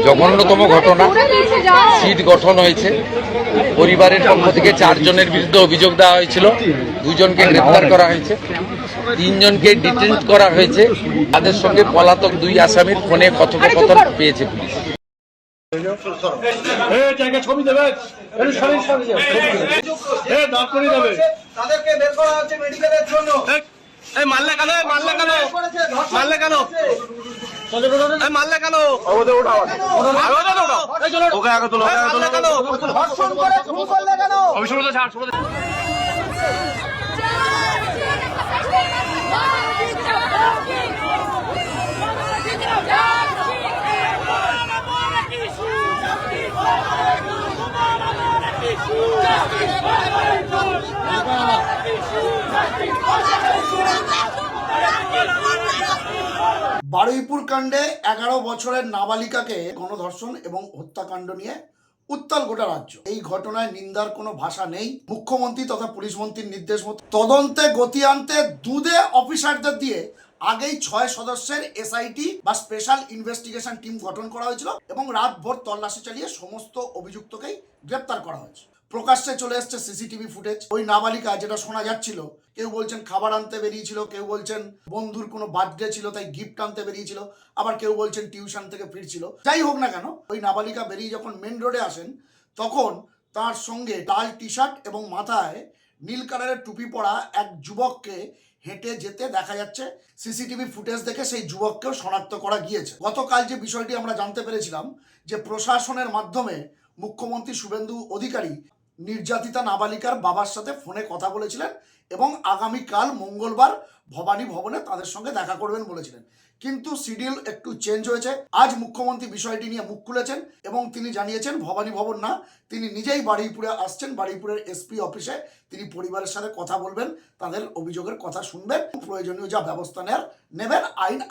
জঘন্যতম ঘটনা। সিট গঠন হয়েছে, পরিবারের পক্ষ থেকে 4 জনের বিরুদ্ধে অভিযোগ দেওয়া হয়েছিল, 2 জনকে গ্রেপ্তার করা হয়েছে, 3 জনকে ডিটেইন করা হয়েছে। তাদের সঙ্গে পলাতক 2 আসামির ফোনে কথোপকথন পেয়েছে পুলিশ। মারলে কেন বারুইপুর কাণ্ডে 11 বছরের নাবালিকাকে গণধর্ষণ এবং হত্যাকাণ্ড নিয়ে উত্তাল গোটা রাজ্য। এই ঘটনায় নিন্দার কোনো ভাষা নেই। মুখ্যমন্ত্রী তথা পুলিশ মন্ত্রীর নির্দেশ মতো তদন্তে গতি আনতে দুধে অফিসারদের দিয়ে আগেই 6 সদস্যের এসআইটি বা স্পেশাল ইনভেস্টিগেশন টিম গঠন করা হয়েছিল এবং রাতভর তল্লাশি চালিয়ে সমস্ত অভিযুক্তকেই গ্রেপ্তার করা হয়েছে। প্রকাশ্যে চলে এসছে সিসিটিভি ফুটেজ। ওই নাবালিকা, যেটা শোনা যাচ্ছিল, কেউ বলছেন খাবার আনতে বেরিয়েছিল, কেউ বলছেন বন্ধুর কোনো বার্থডে ছিল তাই গিফট আনতে বেরিয়েছিল, আবার কেউ বলছেন টিউশন থেকে ফিরছিল। যাই হোক না কেন, ওই নাবালিকা বেরিয়ে যখন মেন রোডে আসেন তখন তার সঙ্গে লাল টি শার্ট এবং মাথায় নীল কালারের টুপি পরা এক যুবককে হেঁটে যেতে দেখা যাচ্ছে। সিসিটিভি ফুটেজ দেখে সেই যুবককেও শনাক্ত করা গিয়েছে। গতকাল যে বিষয়টি আমরা জানতে পেরেছিলাম যে প্রশাসনের মাধ্যমে মুখ্যমন্ত্রী শুভেন্দু অধিকারী নির্যাতিতা নাবালিকার বাবার সাথে ফোনে কথা বলেছিলেন এবং আগামীকাল মঙ্গলবার ভবানী ভবনে তাদের সঙ্গে দেখা করবেন বলেছিলেন। কিন্তু শিডিউল একটু চেঞ্জ হয়েছে। আজ মুখ্যমন্ত্রী বিষয়টি নিয়ে মুখ খুলেছেন এবং তিনি জানিয়েছেন ভবানী ভবন না, তিনি নিজেই বারুইপুরে আসছেন। বারুইপুরের এসপি অফিসে তিনি পরিবারের সাথে কথা বলবেন, তাদের অভিযোগের কথা শুনবেন, প্রয়োজনীয় যা ব্যবস্থা নেবেন।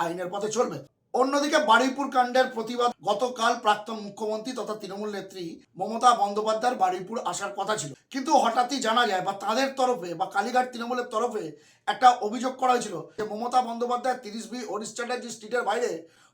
আইনের পথে চলবে। অন্যদিকে বারুইপুর কাণ্ডের প্রতিবাদ গতকাল প্রাক্তন মুখ্যমন্ত্রী তথা তৃণমূল নেত্রী মমতা বন্দ্যোপাধ্যায়ের বারুইপুর আসার কথা ছিল, কিন্তু হঠাৎই জানা যায় বা তাদের তরফে বা কালীঘাট তৃণমূলের তরফে একটা অভিযোগ করা হয়েছিল যে মমতা বন্দ্যোপাধ্যায় 30B হরিশ চ্যাটার্জি স্ট্রিটের বাইরে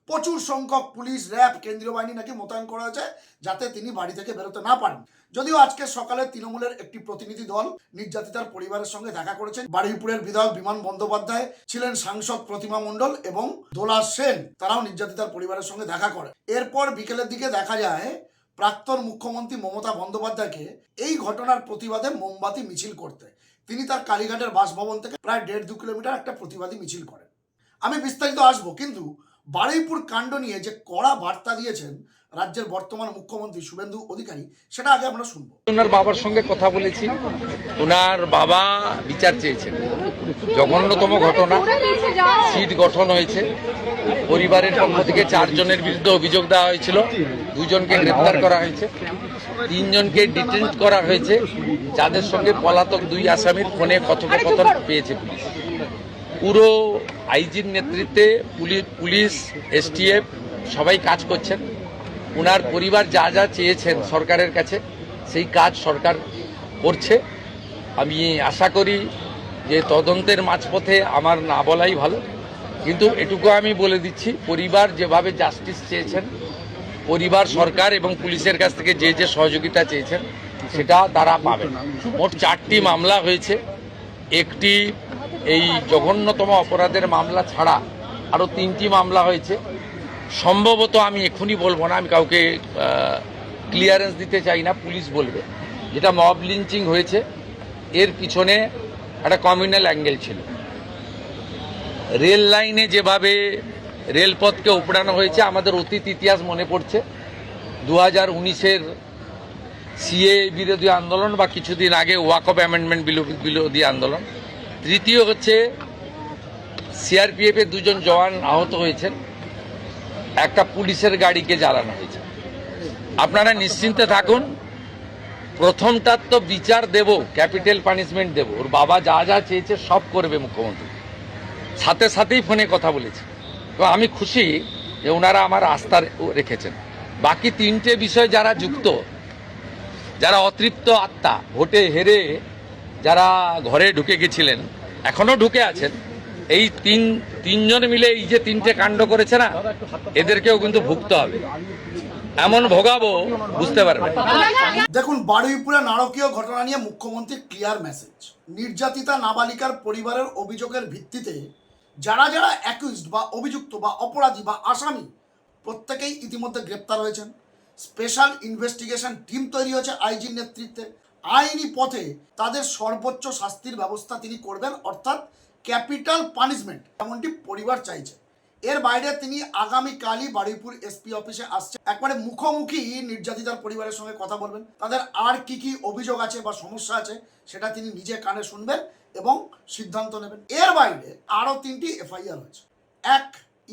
প্রচুর সংখ্যক পুলিশ, র্যাব, কেন্দ্রীয় বাহিনী নাকি মোতায়েন করা হয়েছে যাতে তিনি বাড়ি থেকে বেরোতে না পারেন। যদিও আজকে সকালে তৃণমূলের একটি প্রতিনিধি দল নির্যাতিতার পরিবারের সঙ্গে দেখা করেছেন। বারুইপুরের বিধায়ক বিমান বন্দ্যোপাধ্যায় ছিলেন, সাংসদ প্রতিমা মণ্ডল এবং দোলা সেন, তারাও নির্যাতিতার পরিবারের সঙ্গে দেখা করে। এরপর বিকেলের দিকে দেখা যায় প্রাক্তন মুখ্যমন্ত্রী মমতা বন্দ্যোপাধ্যায়কে এই ঘটনার প্রতিবাদে মোমবাতি মিছিল করতে তিনি তার কালীঘাটের বাসভবন থেকে প্রায় 1.5-2 কিলোমিটার একটা প্রতিবাদী মিছিল করেন। আমি বিস্তারিত আসবো, কিন্তু বারুইপুর কাণ্ড নিয়ে যে কড়া বার্তা দিয়েছেন রাজ্যের বর্তমান মুখ্যমন্ত্রী শুভেন্দু অধিকারী, সেটা আগে আমরা শুনবো। ওনার বাবার সঙ্গে কথা বলেছি, ওনার বাবা বিচার চেয়েছেন। জঘন্যতম ঘটনা। সিট গঠন হয়েছে, পরিবারের পক্ষ থেকে 4 জনের বিরুদ্ধে অভিযোগ দেওয়া হয়েছিল, 2 জনকে গ্রেপ্তার করা হয়েছে, 3 জনকে ডিটেইন করা হয়েছে, যাদের সঙ্গে পলাতক 2 আসামির ফোনে কথোপকথন পেয়েছে পুলিশ। পুরো আইজির নেতৃত্বে পুলিশ, এসটিএফ সবাই কাজ করছেন। ওনার পরিবার যা যা চেয়েছেন সরকারের কাছে সেই কাজ সরকার করছে। আমি আশা করি যে তদন্তের মাঝপথে আমার না বলাই ভালো, কিন্তু এটুকু আমি বলে দিচ্ছি, পরিবার যেভাবে জাস্টিস চেয়েছেন, পরিবার সরকার এবং পুলিশের কাছ থেকে যে যে সহযোগিতা চেয়েছেন সেটা তারা পাবেন। মোট 4টি মামলা হয়েছে। একটি এই জঘন্যতম অপরাধের মামলা ছাড়া আরও 3টি মামলা হয়েছে। সম্ভবত আমি এখনই বলবো না, আমি কাউকে ক্লিয়ারেন্স দিতে চাই না, পুলিশ বলবে। যেটা মব লিঞ্চিং হয়েছে, এর পিছনে একটা কমিউনাল অ্যাঙ্গেল ছিল। রেল লাইনে যেভাবে রেলপথকে উপড়ানো হয়েছে, আমাদের অতীত ইতিহাস মনে পড়ছে। 2019-এর সিএ বিরোধী আন্দোলন বা কিছুদিন আগে ওয়াকফ অ্যামেন্ডমেন্ট বিরোধী আন্দোলন। তৃতীয় হচ্ছে সিআরপিএফের 2 জন জওয়ান আহত হয়েছেন, একটা পুলিশের গাড়িকে জ্বালানো হয়েছে। আপনারা নিশ্চিন্তে থাকুন, প্রথমটার তো বিচার দেব, ক্যাপিটাল পানিশমেন্ট দেব। ওর বাবা যা যা চেয়েছে সব করবে মুখ্যমন্ত্রী। সাথে সাথেই ফোনে কথা বলেছে। তো আমি খুশি যে ওনারা আমার আস্থা রেখেছেন। বাকি 3টে বিষয় যারা যুক্ত, যারা অতৃপ্ত আত্মা, ভোটে হেরে যারা ঘরে ঢুকে গেছিলেন, এখনও ঢুকে আছেন, এই তিনজন মিলে এই যে 3টে কাণ্ড করেছে না, এদেরকেও কিন্তু ভুগতে হবে। এমন ভোগাবো বুঝতে পারবেন। দেখুন, বারুইপুরে নারকীয় ঘটনা নিয়ে মুখ্যমন্ত্রীর ক্লিয়ার মেসেজ। নির্যাতিতা নাবালিকার পরিবারের অভিযোগের ভিত্তিতে যারা যারা অ্যাকিউজড বা অভিযুক্ত বা অপরাধী বা আসামি প্রত্যেকেই ইতিমধ্যে গ্রেপ্তার হয়েছেন। স্পেশাল ইনভেস্টিগেশন টিম তৈরি হয়েছে আইজির নেতৃত্বে। আইনি পথে তাদের সর্বোচ্চ শাস্তির ব্যবস্থা তিনি করবেন, অর্থাৎ ক্যাপিটাল পানিশমেন্ট, এমনটি পরিবার চাইছে। এর বাইরে তিনি আগামীকালই বারুইপুর এসপি অফিসে আসছে, একবারে মুখোমুখি নির্যাতিতার পরিবারের সঙ্গে কথা বলবেন। তাদের আর কি কি অভিযোগ আছে বা সমস্যা আছে সেটা তিনি নিজে কানে শুনবেন এবং সিদ্ধান্ত নেবেন। এর বাইরে আরও 3টি এফআইআর হয়েছে। এক,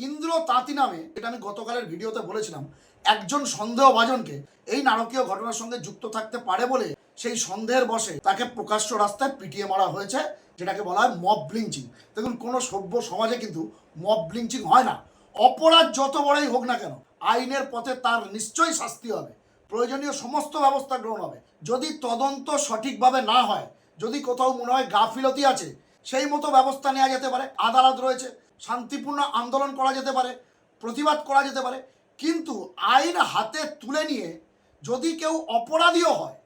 ইন্দ্র তাঁতি নামে, এটা আমি গতকালের ভিডিওতে বলেছিলাম, একজন সন্দেহভাজনকে এই নারকীয় ঘটনার সঙ্গে যুক্ত থাকতে পারে বলে সেই সন্দেহের বশে তাকে প্রকাশ্য রাস্তায় পিটিয়ে মারা হয়েছে, যেটাকে বলা হয় মব লিঞ্চিং। দেখুন, কোনো সভ্য সমাজে কিন্তু মব লিঞ্চিং হয় না। অপরাধ যত বড়ই হোক না কেন, আইনের পথে তার নিশ্চয়ই শাস্তি হবে, প্রয়োজনীয় সমস্ত ব্যবস্থা গ্রহণ হবে। যদি তদন্ত সঠিকভাবে না হয়, যদি কোথাও মনে হয় গাফিলতি আছে, সেই মতো ব্যবস্থা নেওয়া যেতে পারে। আদালত রয়েছে, শান্তিপূর্ণ আন্দোলন করা যেতে পারে, প্রতিবাদ করা যেতে পারে। কিন্তু আইন হাতে তুলে নিয়ে যদি কেউ অপরাধীও হয়,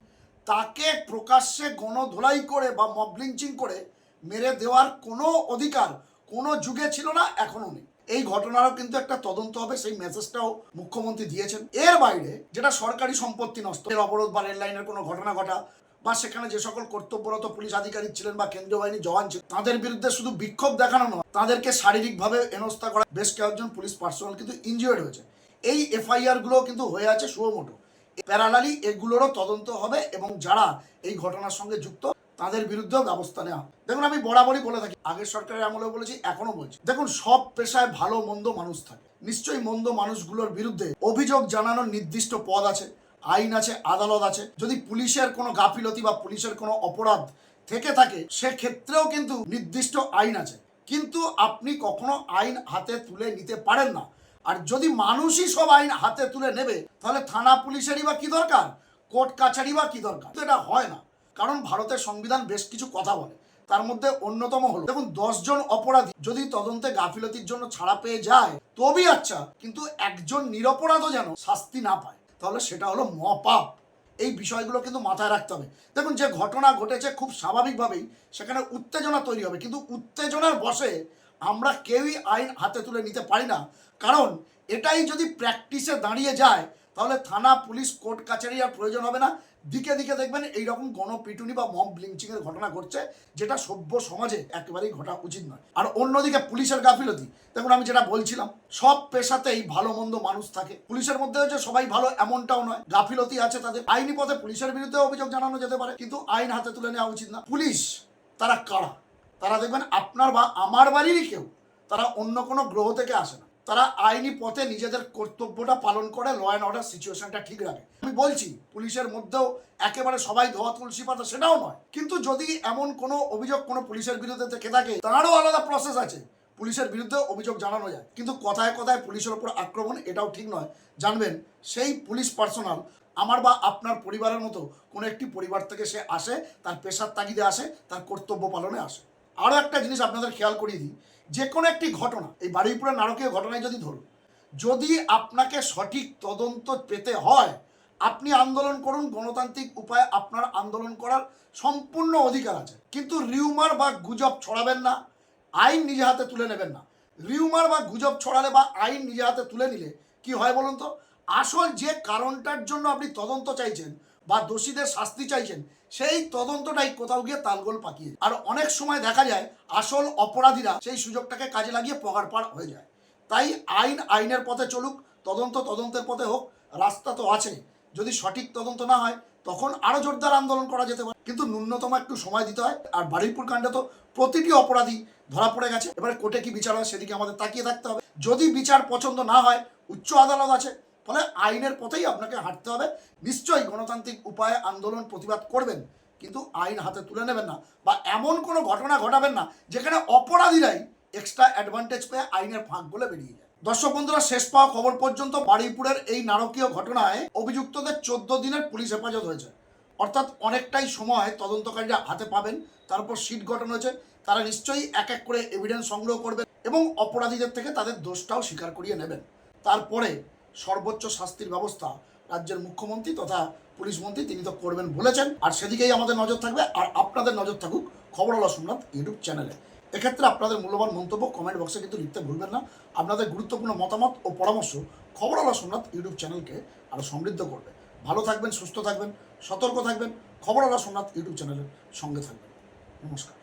তাকে প্রকাশ্যে গণধোলাই করে বা মব লিঞ্চিং করে মেরে দেওয়ার কোনো অধিকার কোনো যুগে ছিল না, এখনো নেই। এই ঘটনারও কিন্তু একটা তদন্ত হবে, সেই মেসেজটাও মুখ্যমন্ত্রী দিয়েছেন। এর বাইরে যেটা সরকারি সম্পত্তি নষ্ট, এর অবরোধ বা রেল লাইনের কোনো ঘটনা ঘটা, বা সেখানে যে সকল কর্তব্যরত পুলিশ আধিকারিক ছিলেন বা কেন্দ্রীয় বাহিনী জওয়ান ছিলেন, তাদের বিরুদ্ধে শুধু বিক্ষোভ দেখানো নয়, তাদেরকে শারীরিকভাবে হেনস্থা করা, বেশ কয়েকজন পুলিশ পার্সোনাল কিন্তু ইনজিওর্ড হয়েছে। এই এফআইআর গুলো কিন্তু হয়ে আছে সুমোটো। প্যারালালি এগুলোরও তদন্ত হবে এবং যারা এই ঘটনার সঙ্গে যুক্ত তাদের বিরুদ্ধেও ব্যবস্থা নেওয়া। দেখুন, আমি বরাবরই বলে থাকি, আগের সরকারের আমলেও বলেছি, এখনো বলছি, দেখুন, সব পেশায় ভালো মন্দ মানুষ থাকে। নিশ্চয়ই মন্দ মানুষগুলোর বিরুদ্ধে অভিযোগ জানানোর নির্দিষ্ট পদ আছে, আইন আছে, আদালত আছে। যদি পুলিশের কোনো গাফিলতি বা পুলিশের কোনো অপরাধ থেকে থাকে, সেক্ষেত্রেও কিন্তু নির্দিষ্ট আইন আছে। কিন্তু আপনি কখনো আইন হাতে তুলে নিতে পারেন না। আর যদি মানুষই সব আইন হাতে তুলে নেবে, তাহলে থানা পুলিশেরই বা কি দরকার, কোর্ট কাছারি বা কি দরকার? এটা হয় না, কারণ ভারতের সংবিধান বেশ কিছু কথা বলে। তার মধ্যে অন্যতম হলো, দেখুন, 10 জন অপরাধী যদি তদন্তে গাফিলতির জন্য ছাড়া পেয়ে যায় তবেই আচ্ছা, কিন্তু একজন নিরপরাধও যেন শাস্তি না পায়, তাহলে সেটা হলো মহাপাপ। এই বিষয়গুলো কিন্তু মাথায় রাখতে হবে। দেখুন, যে ঘটনা ঘটেছে খুব স্বাভাবিকভাবেই সেখানে উত্তেজনা তৈরি হবে, কিন্তু উত্তেজনার বশে আমরা কেউই আইন হাতে তুলে নিতে পারি না। কারণ এটাই যদি প্র্যাকটিসে দাঁড়িয়ে যায়, তাহলে থানা পুলিশ কোর্ট কাছারি আর প্রয়োজন হবে না। দিকে দিকে দেখবেন এইরকম গণপিটুনি বা মব লিঞ্চিংয়ের ঘটনা ঘটছে, যেটা সভ্য সমাজে একেবারেই ঘটা উচিত নয়। আর অন্যদিকে পুলিশের গাফিলতি, দেখুন, আমি যেটা বলছিলাম, সব পেশাতেই ভালো মন্দ মানুষ থাকে। পুলিশের মধ্যেও যে সবাই ভালো এমনটাও নয়, গাফিলতি আছে তাদের। আইনি পথে পুলিশের বিরুদ্ধে অভিযোগ জানানো যেতে পারে, কিন্তু আইন হাতে তুলে নেওয়া উচিত না। পুলিশ তারা কারা? তারা দেখবেন আপনার বা আমার বাড়িরই কেউ, তারা অন্য কোনো গ্রহ থেকে আসে না। তারা আইনি পথে নিজেদের কর্তব্যটা পালন করে, ল অ্যান্ড অর্ডার সিচুয়েশনটা ঠিক রাখে। আমি বলছি, পুলিশের মধ্যেও একেবারে সবাই ধোয়া তুলসী পাতা সেটাও নয়, কিন্তু যদি এমন কোনো অভিযোগ কোনো পুলিশের বিরুদ্ধে থেকে থাকে, তারও আলাদা প্রসেস আছে, পুলিশের বিরুদ্ধে অভিযোগ জানানো যায়। কিন্তু কথায় কথায় পুলিশের ওপর আক্রমণ, এটাও ঠিক নয়। জানবেন, সেই পুলিশ পার্সোনাল আমার বা আপনার পরিবারের মতো কোনো একটি পরিবার থেকে সে আসে, তার পেশার তাগিদে আসে, তার কর্তব্য পালনে আসে। আরও একটা জিনিস আপনাদের খেয়াল করিয়ে দিই, যে কোনো একটি ঘটনা, এই বারুইপুরের নারকীয় ঘটনায় যদি ধরুন, যদি আপনাকে সঠিক তদন্ত পেতে হয়, আপনি আন্দোলন করুন, গণতান্ত্রিক উপায়ে আপনার আন্দোলন করার সম্পূর্ণ অধিকার আছে। কিন্তু রিউমার বা গুজব ছড়াবেন না, আইন নিজে হাতে তুলে নেবেন না। রিউমার বা গুজব ছড়ালে বা আইন নিজে হাতে তুলে নিলে কি হয় বলুন তো? আসল যে কারণটার জন্য আপনি তদন্ত চাইছেন বা দোষীদের শাস্তি চাইছেন, সেই তদন্তটাই কোথাও গিয়ে তালগোল পাকিয়ে যায়। আর অনেক সময় দেখা যায় আসল অপরাধীরা সেই সুযোগটাকে কাজে লাগিয়ে পগারপাড় হয়ে যায়। তাই আইন আইনের পথে চলুক, তদন্ত তদন্তের পথে হোক, রাস্তা তো আছে। যদি সঠিক তদন্ত না হয়, তখন আরও জোরদার আন্দোলন করা যেতে পারে, কিন্তু ন্যূনতম একটু সময় দিতে হয়। আর বারুইপুর কাণ্ডে তো প্রতিটি অপরাধী ধরা পড়ে গেছে, এবারে কোর্টে কি বিচার হয় সেদিকে আমাদের তাকিয়ে থাকতে হবে। যদি বিচার পছন্দ না হয়, উচ্চ আদালত আছে, ফলে আইনের পথেই আপনাকে হাঁটতে হবে। নিশ্চয়ই গণতান্ত্রিক উপায়ে আন্দোলন প্রতিবাদ করবেন, কিন্তু আইন হাতে তুলে নেবেন না, বা এমন কোনো ঘটনা ঘটাবেন না যেখানে অপরাধীরাই এক্সট্রা অ্যাডভান্টেজ পেয়ে আইনের ফাঁক বলে বেরিয়ে যায়। দর্শক বন্ধুরা, শেষ পাওয়া খবর পর্যন্ত বারুইপুরের এই নারকীয় ঘটনায় অভিযুক্তদের 14 দিনের পুলিশ হেফাজত হয়েছে, অর্থাৎ অনেকটাই সময় তদন্তকারীরা হাতে পাবেন। তারপর সিট গঠন হয়েছে, তারা নিশ্চয়ই এক এক করে এভিডেন্স সংগ্রহ করবেন এবং অপরাধীদের থেকে তাদের দোষটাও স্বীকার করিয়ে নেবেন। তারপরে সর্বোচ্চ শাস্তির ব্যবস্থা রাজ্যের মুখ্যমন্ত্রী তথা পুলিশ মন্ত্রী তিনি তো করবেন বলেছেন। আর সেদিকেই আমাদের নজর থাকবে, আর আপনাদের নজর থাকুক খবরওয়ালা সোমনাথ ইউটিউব চ্যানেলে। এক্ষেত্রে আপনাদের মূল্যবান মন্তব্য কমেন্ট বক্সে কিন্তু লিখতে ভুলবেন না। আপনাদের গুরুত্বপূর্ণ মতামত ও পরামর্শ খবরওয়ালা সোমনাথ ইউটিউব চ্যানেলকে আরও সমৃদ্ধ করবে। ভালো থাকবেন, সুস্থ থাকবেন, সতর্ক থাকবেন, খবরওয়ালা সোমনাথ ইউটিউব চ্যানেলের সঙ্গে থাকবেন। নমস্কার।